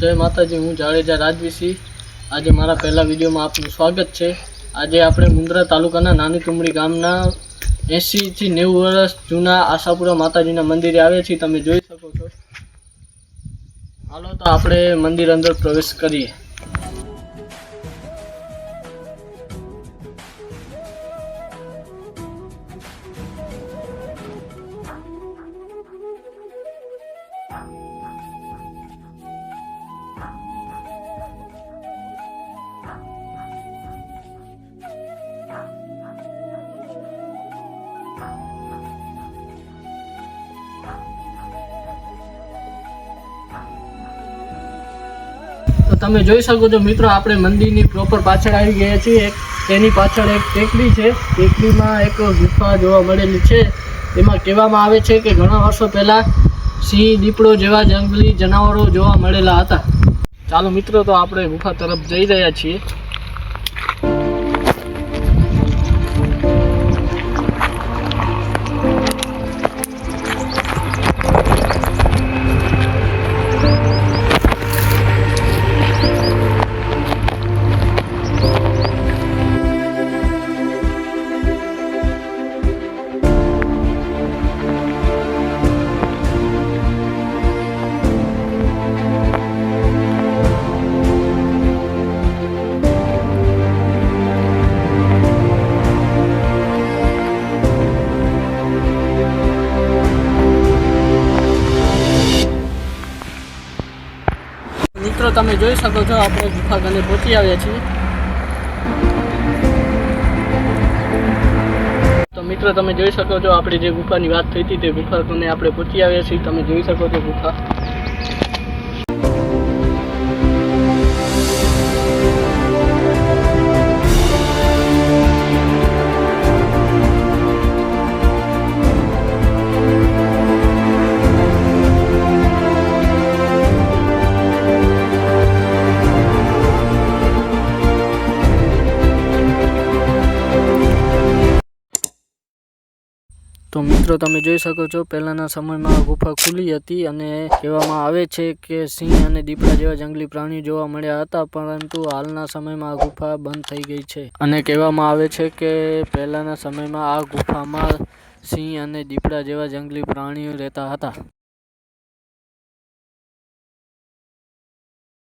જય માતાજી, હું જાડેજા રાજવીસિંહ। આજે મારા પહેલા વિડીયોમાં આપનું સ્વાગત છે। આજે આપણે મુન્દ્રા તાલુકાના નાની તુમડી ગામના 80 થી 90 વર્ષ જૂના આશાપુરા માતાજીના મંદિરે આવ્યા છીએ। તમે જોઈ શકો છો। હાલો તો આપણે મંદિર અંદર પ્રવેશ કરીએ। તો તમે જોઈ શકો છો મિત્રો, આપણે મંદિરની પ્રોપર પાછળ આવી ગયા છીએ। તેની પાછળ એક ટેકરી છે। ટેકરીમાં એક ગુફા જોવા મળેલી છે। એમાં કહેવામાં આવે છે કે ઘણા વર્ષો પહેલા સિંહ, દીપડો જેવા જંગલી જનાવરો જોવા મળેલા હતા। ચાલો મિત્રો, તો આપણે ગુફા તરફ જઈ રહ્યા છીએ। મિત્રો તમે જોઈ શકો છો, આપણે ગુફા ગલે પહોંચી આવ્યા છીએ। તો મિત્રો તમે જોઈ શકો છો, આપણે જે ગુફાની વાત થઈ હતી તે ગુફા ગલે આપણે પહોંચી આવ્યા છીએ। તમે જોઈ શકો છો ગુફા। તો મિત્રો તમે જોઈ શકો છો, પહેલાંના સમયમાં આ ગુફા ખુલ્લી હતી અને કહેવામાં આવે છે કે સિંહ અને દીપડા જેવા જંગલી પ્રાણીઓ જોવા મળ્યા હતા, પરંતુ હાલના સમયમાં આ ગુફા બંધ થઈ ગઈ છે। અને કહેવામાં આવે છે કે પહેલાંના સમયમાં આ ગુફામાં સિંહ અને દીપડા જેવા જંગલી પ્રાણીઓ રહેતા હતા।